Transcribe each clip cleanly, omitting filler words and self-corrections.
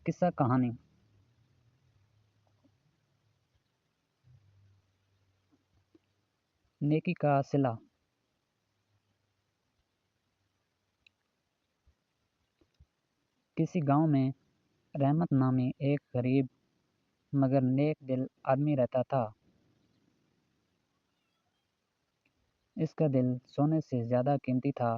قصہ کہانی نیکی کا صلہ۔ کسی گاؤں میں رحمت نامی ایک غریب مگر نیک دل آدمی رہتا تھا۔ اس کا دل سونے سے زیادہ قیمتی تھا،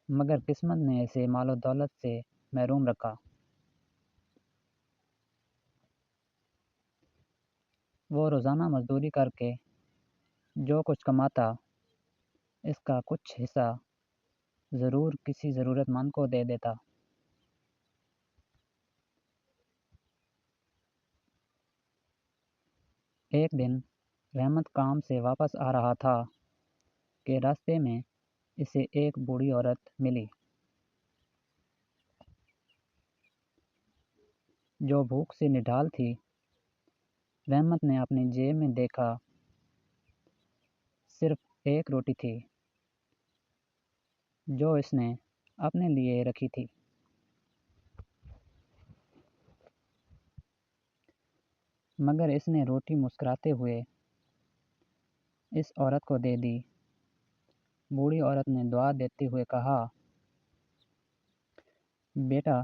مگر قسمت نے اسے مال و دولت سے محروم رکھا۔ وہ روزانہ مزدوری کر کے جو کچھ کماتا، اس کا کچھ حصہ ضرور کسی ضرورت مند کو دے دیتا۔ ایک دن رحمت کام سے واپس آ رہا تھا کہ راستے میں اسے ایک بوڑھی عورت ملی جو بھوک سے نڈھال تھی۔ رحمت نے اپنی جیب میں دیکھا، صرف ایک روٹی تھی جو اس نے اپنے لیے رکھی تھی۔ مگر اس نے روٹی مسکراتے ہوئے اس عورت کو دے دی۔ بوڑھی عورت نے دعا دیتے ہوئے کہا، بیٹا،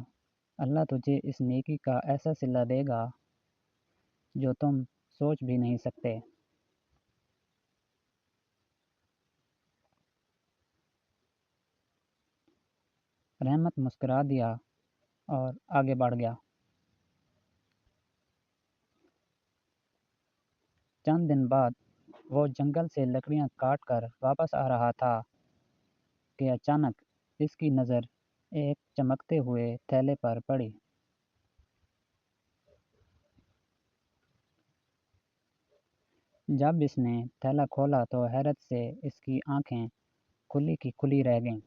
اللہ تجھے اس نیکی کا ایسا صلہ دے گا جو تم سوچ بھی نہیں سکتے۔ رحمت مسکرا دیا اور آگے بڑھ گیا۔ چند دن بعد وہ جنگل سے لکڑیاں کاٹ کر واپس آ رہا تھا کہ اچانک اس کی نظر ایک چمکتے ہوئے تھیلے پر پڑی۔ جب اس نے تھیلا کھولا تو حیرت سے اس کی آنکھیں کھلی کی کھلی رہ گئیں۔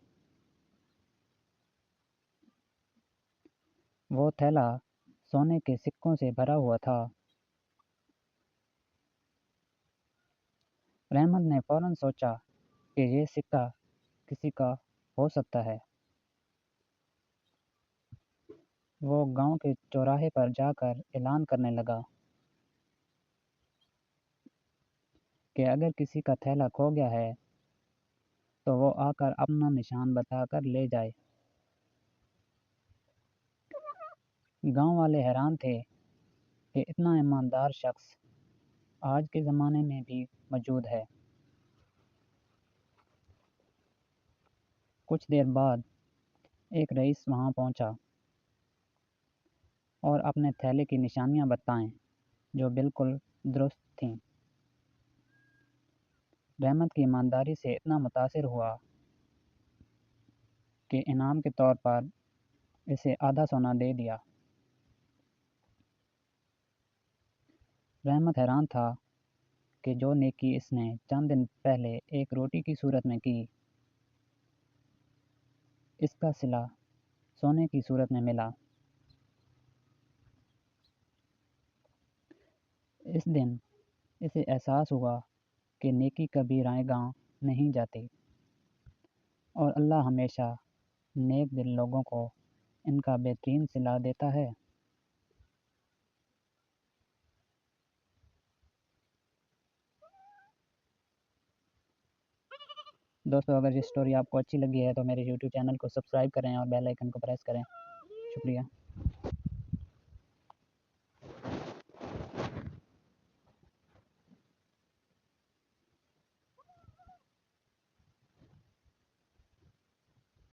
وہ تھیلا سونے کے سکوں سے بھرا ہوا تھا۔ رحمت نے فوراً سوچا کہ یہ سکہ کسی کا ہو سکتا ہے۔ وہ گاؤں کے چوراہے پر جا کر اعلان کرنے لگا کہ اگر کسی کا تھیلا کھو گیا ہے تو وہ آ کر اپنا نشان بتا کر لے جائے۔ گاؤں والے حیران تھے کہ اتنا ایماندار شخص آج کے زمانے میں بھی موجود ہے۔ کچھ دیر بعد ایک رئیس وہاں پہنچا اور اپنے تھیلے کی نشانیاں بتائیں جو بالکل درست تھیں۔ رحمت کی ایمانداری سے اتنا متاثر ہوا کہ انعام کے طور پر اسے آدھا سونا دے دیا۔ رحمت حیران تھا کہ جو نیکی اس نے چند دن پہلے ایک روٹی کی صورت میں کی، اس کا صلہ سونے کی صورت میں ملا۔ اس دن اسے احساس ہوا کہ نیکی کبھی رائے گاں نہیں جاتی اور اللہ ہمیشہ نیک دل لوگوں کو ان کا بہترین صلہ دیتا ہے۔ دوستو، اگر یہ سٹوری آپ کو اچھی لگی ہے تو میرے یوٹیوب چینل کو سبسکرائب کریں اور بیل آئیکن کو پریس کریں۔ شکریہ۔